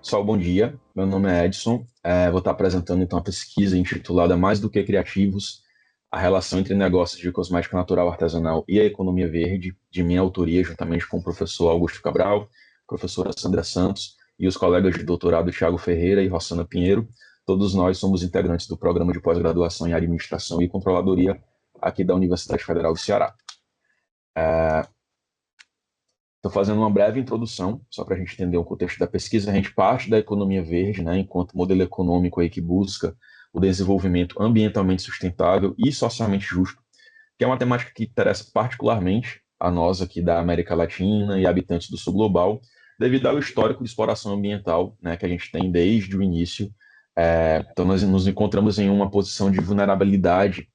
Pessoal, bom dia. Meu nome é Edson. Vou estar apresentando então a pesquisa intitulada Mais do que Criativos, a relação entre negócios de cosmética natural artesanal e a economia verde, de minha autoria, juntamente com o professor Augusto Cabral, professora Sandra Santos e os colegas de doutorado Tiago Ferreira e Rossana Pinheiro. Todos nós somos integrantes do programa de pós-graduação em Administração e Controladoria aqui da Universidade Federal do Ceará. Estou fazendo uma breve introdução, só para a gente entender o contexto da pesquisa. A gente parte da economia verde, né, enquanto modelo econômico aí que busca o desenvolvimento ambientalmente sustentável e socialmente justo, que é uma temática que interessa particularmente a nós aqui da América Latina e habitantes do sul global, devido ao histórico de exploração ambiental, né, que a gente tem desde o início. Então, nós nos encontramos em uma posição de vulnerabilidade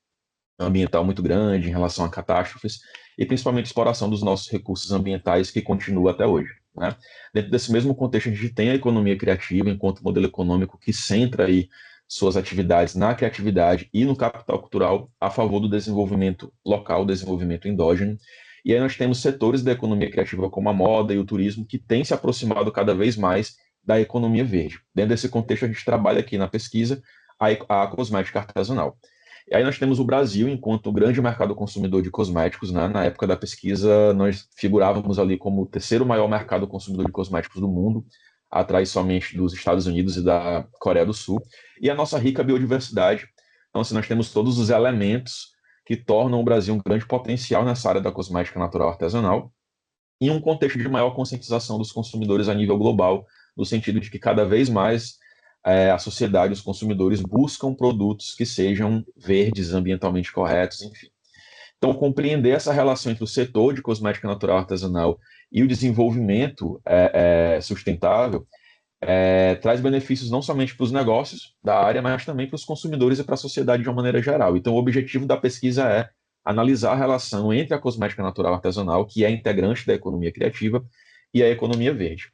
ambiental muito grande em relação a catástrofes e principalmente exploração dos nossos recursos ambientais que continua até hoje, né? Dentro desse mesmo contexto, a gente tem a economia criativa enquanto modelo econômico que centra aí suas atividades na criatividade e no capital cultural a favor do desenvolvimento local, desenvolvimento endógeno. E aí nós temos setores da economia criativa como a moda e o turismo que têm se aproximado cada vez mais da economia verde. Dentro desse contexto, a gente trabalha aqui na pesquisa a cosmética artesanal. E aí nós temos o Brasil enquanto grande mercado consumidor de cosméticos, né? Na época da pesquisa, nós figurávamos ali como o terceiro maior mercado consumidor de cosméticos do mundo, atrás somente dos Estados Unidos e da Coreia do Sul. E a nossa rica biodiversidade. Então, assim, nós temos todos os elementos que tornam o Brasil um grande potencial nessa área da cosmética natural artesanal, em um contexto de maior conscientização dos consumidores a nível global, no sentido de que cada vez mais a sociedade, os consumidores buscam produtos que sejam verdes, ambientalmente corretos, enfim. Então, compreender essa relação entre o setor de cosmética natural artesanal e o desenvolvimento sustentável traz benefícios não somente para os negócios da área, mas também para os consumidores e para a sociedade de uma maneira geral. Então, o objetivo da pesquisa é analisar a relação entre a cosmética natural artesanal, que é integrante da economia criativa, e a economia verde.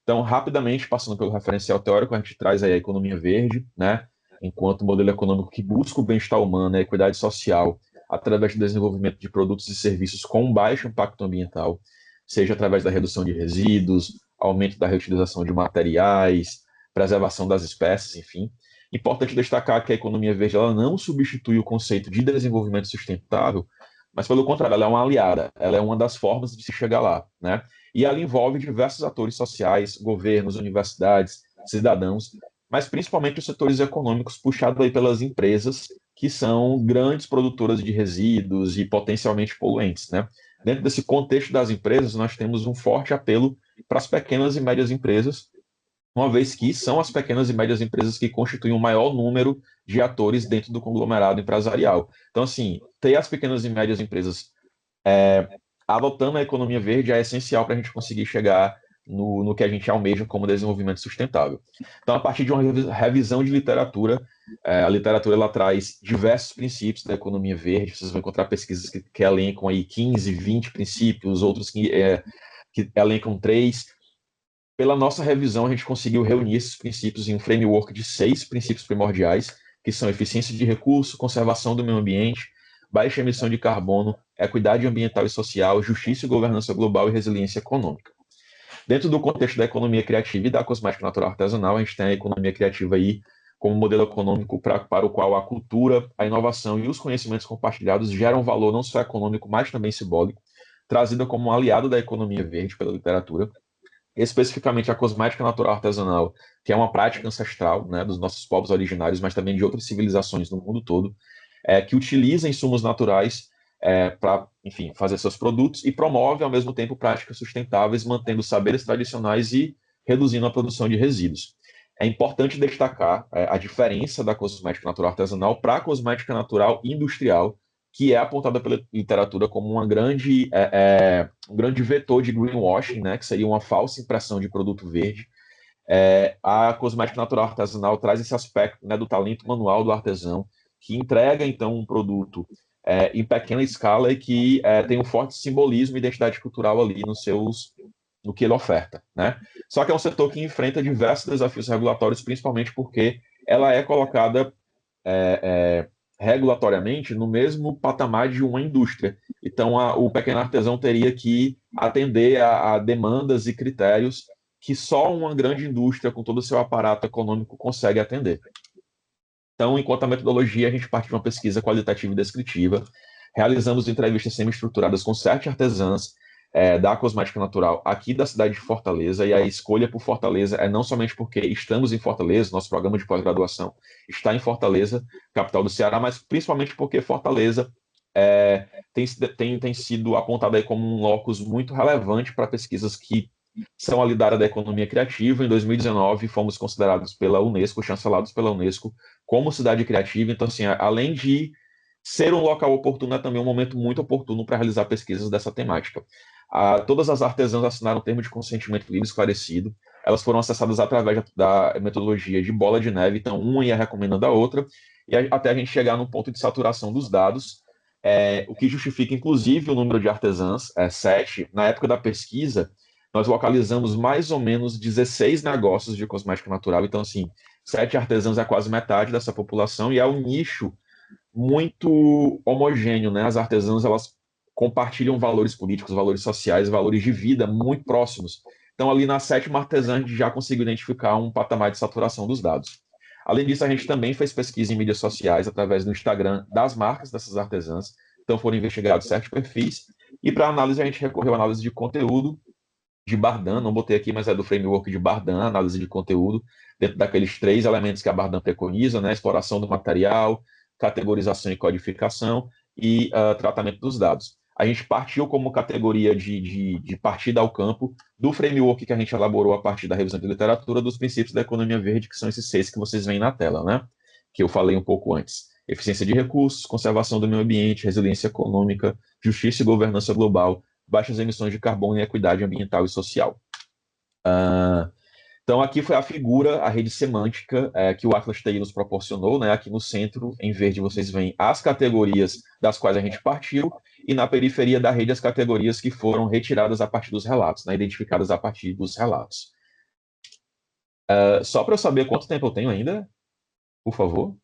Então, rapidamente, passando pelo referencial teórico, a gente traz aí a economia verde, né, enquanto modelo econômico que busca o bem-estar humano e a equidade social através do desenvolvimento de produtos e serviços com baixo impacto ambiental, seja através da redução de resíduos, aumento da reutilização de materiais, preservação das espécies, enfim. Importante destacar que a economia verde ela não substitui o conceito de desenvolvimento sustentável, mas pelo contrário, ela é uma aliada, ela é uma das formas de se chegar lá, né? E ela envolve diversos atores sociais, governos, universidades, cidadãos, mas principalmente os setores econômicos puxados aí pelas empresas que são grandes produtoras de resíduos e potencialmente poluentes, né? Dentro desse contexto das empresas, nós temos um forte apelo para as pequenas e médias empresas, uma vez que são as pequenas e médias empresas que constituem o maior número de atores dentro do conglomerado empresarial. Então, assim, ter as pequenas e médias empresas adotando a economia verde é essencial para a gente conseguir chegar no que a gente almeja como desenvolvimento sustentável. Então, a partir de uma revisão de literatura, a literatura ela traz diversos princípios da economia verde, vocês vão encontrar pesquisas que elencam aí 15, 20 princípios, outros que elencam 3. Pela nossa revisão, a gente conseguiu reunir esses princípios em um framework de 6 princípios primordiais, que são eficiência de recurso, conservação do meio ambiente, baixa emissão de carbono, equidade ambiental e social, justiça e governança global e resiliência econômica. Dentro do contexto da economia criativa e da cosmética natural artesanal, a gente tem a economia criativa aí como modelo econômico para o qual a cultura, a inovação e os conhecimentos compartilhados geram valor não só econômico, mas também simbólico, trazida como um aliado da economia verde pela literatura, especificamente a cosmética natural artesanal, que é uma prática ancestral, né, dos nossos povos originários, mas também de outras civilizações no mundo todo, que utiliza insumos naturais para, enfim, fazer seus produtos e promove, ao mesmo tempo, práticas sustentáveis, mantendo saberes tradicionais e reduzindo a produção de resíduos. É importante destacar a diferença da cosmética natural artesanal para a cosmética natural industrial, que é apontada pela literatura como um grande vetor de greenwashing, né, que seria uma falsa impressão de produto verde. A cosmética natural artesanal traz esse aspecto, né, do talento manual do artesão, que entrega, então, um produto em pequena escala e que tem um forte simbolismo e identidade cultural ali no que ele oferta, né? Só que é um setor que enfrenta diversos desafios regulatórios, principalmente porque ela é colocada regulatoriamente no mesmo patamar de uma indústria. Então, o pequeno artesão teria que atender a demandas e critérios que só uma grande indústria com todo o seu aparato econômico consegue atender. Então, enquanto a metodologia, a gente parte de uma pesquisa qualitativa e descritiva, realizamos entrevistas semi-estruturadas com 7 artesãs da cosmética natural aqui da cidade de Fortaleza, e a escolha por Fortaleza é não somente porque estamos em Fortaleza, nosso programa de pós-graduação está em Fortaleza, capital do Ceará, mas principalmente porque Fortaleza tem sido apontada aí como um locus muito relevante para pesquisas que são ali da área da economia criativa. Em 2019, fomos considerados pela Unesco, chancelados pela Unesco, como cidade criativa. Então, assim, além de ser um local oportuno, é também um momento muito oportuno para realizar pesquisas dessa temática. Todas as artesãs assinaram um termo de consentimento livre esclarecido. Elas foram acessadas através da metodologia de bola de neve, então uma ia recomendando a outra, e até a gente chegar no ponto de saturação dos dados, o que justifica, inclusive, o número de artesãs, 7. Na época da pesquisa, nós localizamos mais ou menos 16 negócios de cosmética natural. Então, assim, 7 artesãos é quase metade dessa população, e é um nicho muito homogêneo, né? As artesãs, elas compartilham valores políticos, valores sociais, valores de vida muito próximos. Então, ali na 7ª artesã, a gente já conseguiu identificar um patamar de saturação dos dados. Além disso, a gente também fez pesquisa em mídias sociais através do Instagram das marcas dessas artesãs. Então, foram investigados 7 perfis. E para análise, a gente recorreu à análise de conteúdo de Bardan, não botei aqui, mas é do framework de Bardan, análise de conteúdo, dentro daqueles 3 elementos que a Bardan preconiza, né? Exploração do material, categorização e codificação e tratamento dos dados. A gente partiu como categoria de partida ao campo do framework que a gente elaborou a partir da revisão de literatura dos princípios da economia verde, que são esses 6 que vocês veem na tela, né? Que eu falei um pouco antes. Eficiência de recursos, conservação do meio ambiente, resiliência econômica, justiça e governança global, baixas emissões de carbono e equidade ambiental e social. Então, aqui foi a figura, a rede semântica que o Atlas TI nos proporcionou, né? Aqui no centro, em verde, vocês veem as categorias das quais a gente partiu, e na periferia da rede, as categorias que foram retiradas a partir dos relatos, né? Identificadas a partir dos relatos. Só para eu saber quanto tempo eu tenho ainda, por favor.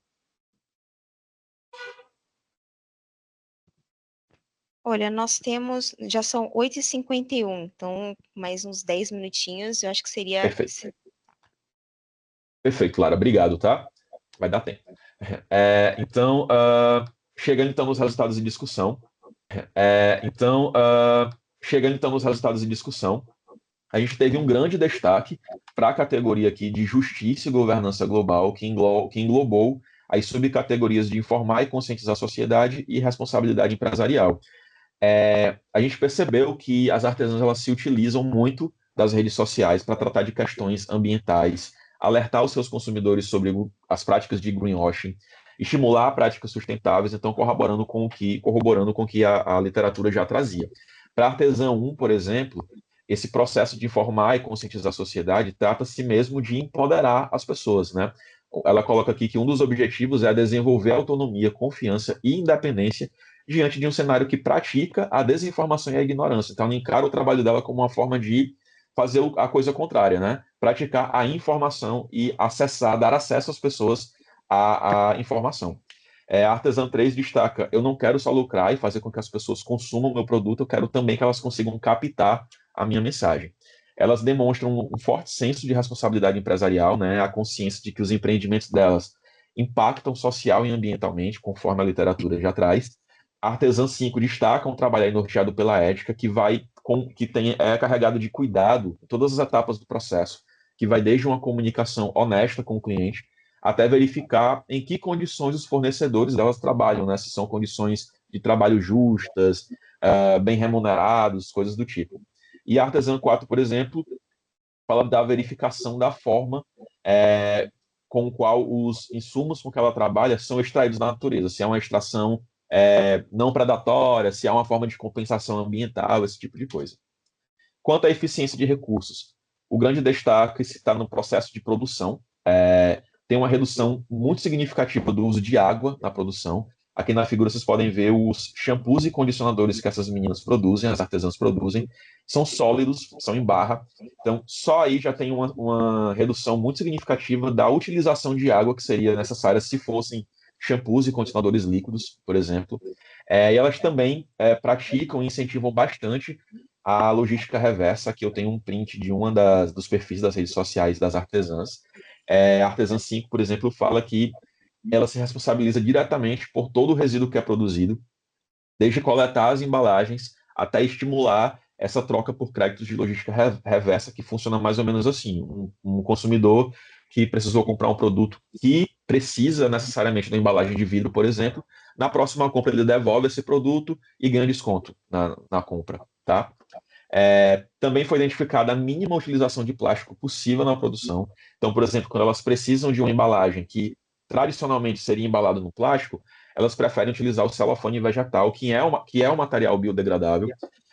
Olha, nós temos, já são 8h51, então mais uns 10 minutinhos, eu acho que seria... Perfeito. Perfeito, Lara, obrigado, tá? Vai dar tempo. Então, chegando então nos resultados de discussão. Chegando então nos resultados de discussão, a gente teve um grande destaque para a categoria aqui de justiça e governança global, que englobou as subcategorias de informar e conscientizar a sociedade e responsabilidade empresarial. A gente percebeu que as artesãs elas se utilizam muito das redes sociais para tratar de questões ambientais, alertar os seus consumidores sobre as práticas de greenwashing, estimular práticas sustentáveis, então corroborando com o que a literatura já trazia. Para a Artesã 1, por exemplo, esse processo de informar e conscientizar a sociedade trata-se mesmo de empoderar as pessoas, né? Ela coloca aqui que um dos objetivos é desenvolver autonomia, confiança e independência diante de um cenário que pratica a desinformação e a ignorância. Então, ela encara o trabalho dela como uma forma de fazer a coisa contrária, né? Praticar a informação e dar acesso às pessoas à informação. A Artesã 3 destaca: eu não quero só lucrar e fazer com que as pessoas consumam o meu produto, eu quero também que elas consigam captar a minha mensagem. Elas demonstram um forte senso de responsabilidade empresarial, né? A consciência de que os empreendimentos delas impactam social e ambientalmente, conforme a literatura já traz. A Artesã 5 destaca um trabalho norteado pela ética é carregado de cuidado em todas as etapas do processo, que vai desde uma comunicação honesta com o cliente até verificar em que condições os fornecedores delas trabalham, né? Se são condições de trabalho justas, bem remunerados, coisas do tipo. E a Artesã 4, por exemplo, fala da verificação da forma com qual os insumos com que ela trabalha são extraídos da natureza, se é uma extração não predatória, se há uma forma de compensação ambiental, esse tipo de coisa. Quanto à eficiência de recursos, o grande destaque está no processo de produção. Tem uma redução muito significativa do uso de água na produção. Aqui na figura vocês podem ver os shampoos e condicionadores que essas meninas produzem, as artesãs produzem, são sólidos, são em barra. Então, só aí já tem uma redução muito significativa da utilização de água que seria necessária se fossem shampoos e condicionadores líquidos, por exemplo. E elas também praticam e incentivam bastante a logística reversa. Aqui eu tenho um print de dos perfis das redes sociais das artesãs. A Artesã 5, por exemplo, fala que ela se responsabiliza diretamente por todo o resíduo que é produzido, desde coletar as embalagens até estimular essa troca por créditos de logística reversa, que funciona mais ou menos assim. Um consumidor que precisou comprar um produto que precisa necessariamente da embalagem de vidro, por exemplo, na próxima compra ele devolve esse produto e ganha desconto na compra, tá? Também foi identificada a mínima utilização de plástico possível na produção. Então, por exemplo, quando elas precisam de uma embalagem que tradicionalmente seria embalada no plástico, elas preferem utilizar o celofane vegetal, que é um material biodegradável.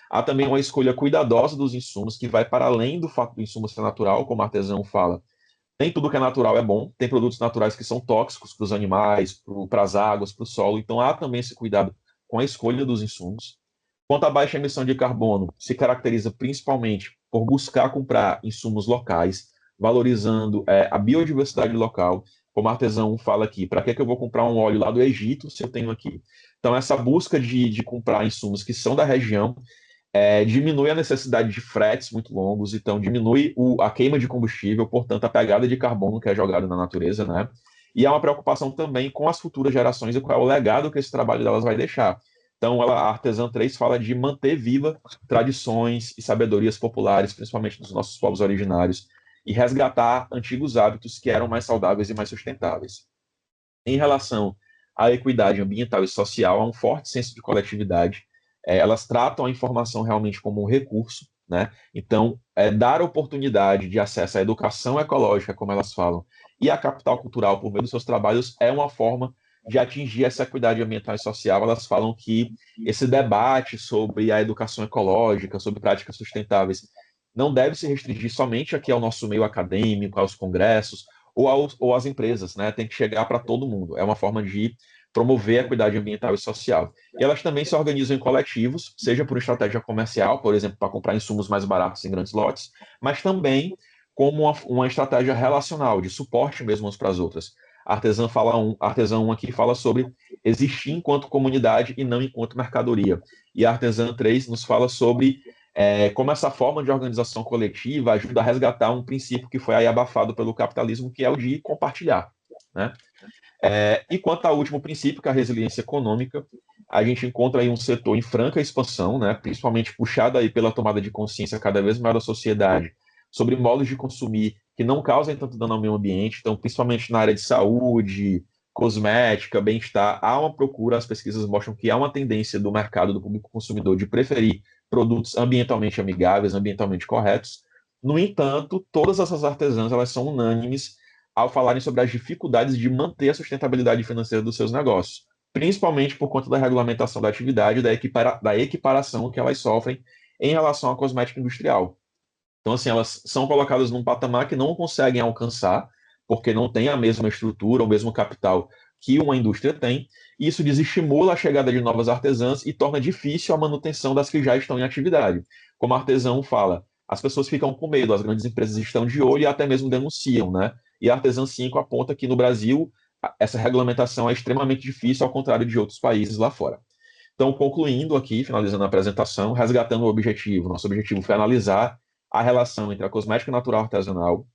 Há também uma escolha cuidadosa dos insumos, que vai para além do fato do insumo ser natural, como o artesão fala. Nem tudo que é natural é bom, tem produtos naturais que são tóxicos para os animais, para as águas, para o solo, então há também esse cuidado com a escolha dos insumos. Quanto à baixa emissão de carbono, se caracteriza principalmente por buscar comprar insumos locais, valorizando a biodiversidade local. Como artesão fala aqui, para que eu vou comprar um óleo lá do Egito se eu tenho aqui? Então, essa busca de comprar insumos que são da região diminui a necessidade de fretes muito longos, então diminui a queima de combustível, portanto, a pegada de carbono que é jogada na natureza, né? E há uma preocupação também com as futuras gerações e qual é o legado que esse trabalho delas vai deixar. Então, a Artesã 3 fala de manter viva tradições e sabedorias populares, principalmente dos nossos povos originários, e resgatar antigos hábitos que eram mais saudáveis e mais sustentáveis. Em relação à equidade ambiental e social, há um forte senso de coletividade. Elas tratam a informação realmente como um recurso, né? Então, dar oportunidade de acesso à educação ecológica, como elas falam, e à capital cultural por meio dos seus trabalhos é uma forma de atingir essa equidade ambiental e social. Elas falam que esse debate sobre a educação ecológica, sobre práticas sustentáveis, não deve se restringir somente aqui ao nosso meio acadêmico, aos congressos, ou às empresas, né? Tem que chegar para todo mundo. É uma forma de promover a equidade ambiental e social. E elas também se organizam em coletivos, seja por estratégia comercial, por exemplo, para comprar insumos mais baratos em grandes lotes, mas também como uma estratégia relacional, de suporte mesmo umas para as outras. A Artesã 1 aqui fala sobre existir enquanto comunidade e não enquanto mercadoria. E a Artesã 3 nos fala sobre como essa forma de organização coletiva ajuda a resgatar um princípio que foi aí abafado pelo capitalismo, que é o de compartilhar, né? E quanto ao último princípio, que é a resiliência econômica, a gente encontra aí um setor em franca expansão, né, principalmente puxado aí pela tomada de consciência cada vez maior da sociedade sobre modos de consumir que não causem tanto dano ao meio ambiente, então principalmente na área de saúde, cosmética, bem-estar, há uma procura, as pesquisas mostram que há uma tendência do mercado, do público consumidor, de preferir produtos ambientalmente amigáveis, ambientalmente corretos. No entanto, todas essas artesãs, elas são unânimes ao falarem sobre as dificuldades de manter a sustentabilidade financeira dos seus negócios, principalmente por conta da regulamentação da atividade e da equiparação que elas sofrem em relação à cosmética industrial. Então, assim, elas são colocadas num patamar que não conseguem alcançar, porque não tem a mesma estrutura, o mesmo capital que uma indústria tem, e isso desestimula a chegada de novas artesãs e torna difícil a manutenção das que já estão em atividade. Como a artesão fala, as pessoas ficam com medo, as grandes empresas estão de olho e até mesmo denunciam, né? E a Artesã 5 aponta que no Brasil essa regulamentação é extremamente difícil, ao contrário de outros países lá fora. Então, concluindo aqui, finalizando a apresentação, resgatando o objetivo. Nosso objetivo foi analisar a relação entre a cosmética natural artesanal,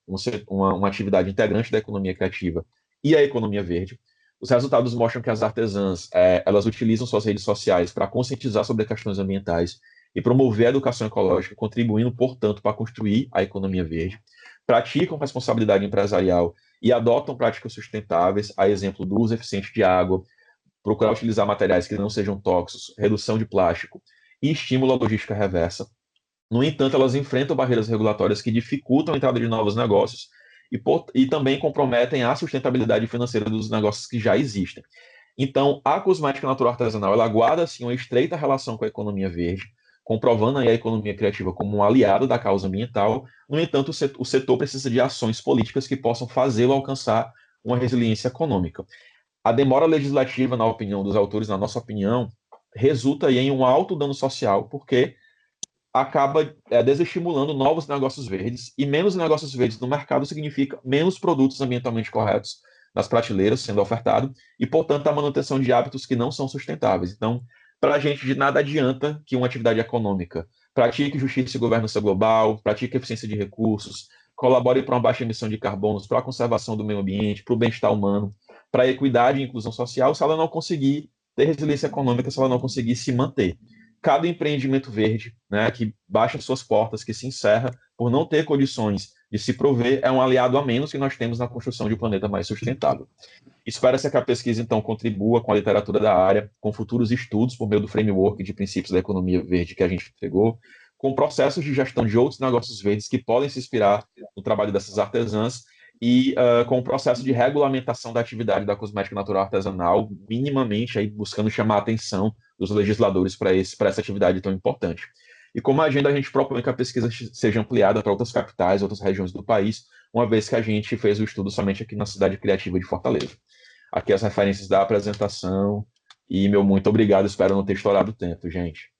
uma atividade integrante da economia criativa, e a economia verde. Os resultados mostram que as artesãs elas utilizam suas redes sociais para conscientizar sobre questões ambientais e promover a educação ecológica, contribuindo, portanto, para construir a economia verde. Praticam responsabilidade empresarial e adotam práticas sustentáveis, a exemplo do uso eficiente de água, procurar utilizar materiais que não sejam tóxicos, redução de plástico e estímulo à logística reversa. No entanto, elas enfrentam barreiras regulatórias que dificultam a entrada de novos negócios e também comprometem a sustentabilidade financeira dos negócios que já existem. Então, a cosmética natural artesanal ela guarda assim, uma estreita relação com a economia verde, comprovando aí a economia criativa como um aliado da causa ambiental. No entanto, o setor precisa de ações políticas que possam fazê-lo alcançar uma resiliência econômica. A demora legislativa, na opinião dos autores, na nossa opinião, resulta aí em um alto dano social, porque acaba desestimulando novos negócios verdes, e menos negócios verdes no mercado significa menos produtos ambientalmente corretos nas prateleiras sendo ofertado, e, portanto, a manutenção de hábitos que não são sustentáveis. Então, para a gente, de nada adianta que uma atividade econômica pratique justiça e governança global, pratique eficiência de recursos, colabore para uma baixa emissão de carbonos, para a conservação do meio ambiente, para o bem-estar humano, para a equidade e inclusão social, se ela não conseguir ter resiliência econômica, se ela não conseguir se manter. Cada empreendimento verde, né, que baixa suas portas, que se encerra por não ter condições de se prover, é um aliado a menos que nós temos na construção de um planeta mais sustentável. Espera-se que a pesquisa, então, contribua com a literatura da área, com futuros estudos por meio do framework de princípios da economia verde que a gente entregou, com processos de gestão de outros negócios verdes que podem se inspirar no trabalho dessas artesãs e com o processo de regulamentação da atividade da cosmética natural artesanal, minimamente aí buscando chamar a atenção dos legisladores para essa atividade tão importante. E como agenda, a gente propõe que a pesquisa seja ampliada para outras capitais, outras regiões do país, uma vez que a gente fez o estudo somente aqui na cidade criativa de Fortaleza. Aqui as referências da apresentação e meu muito obrigado, espero não ter estourado o tempo, gente.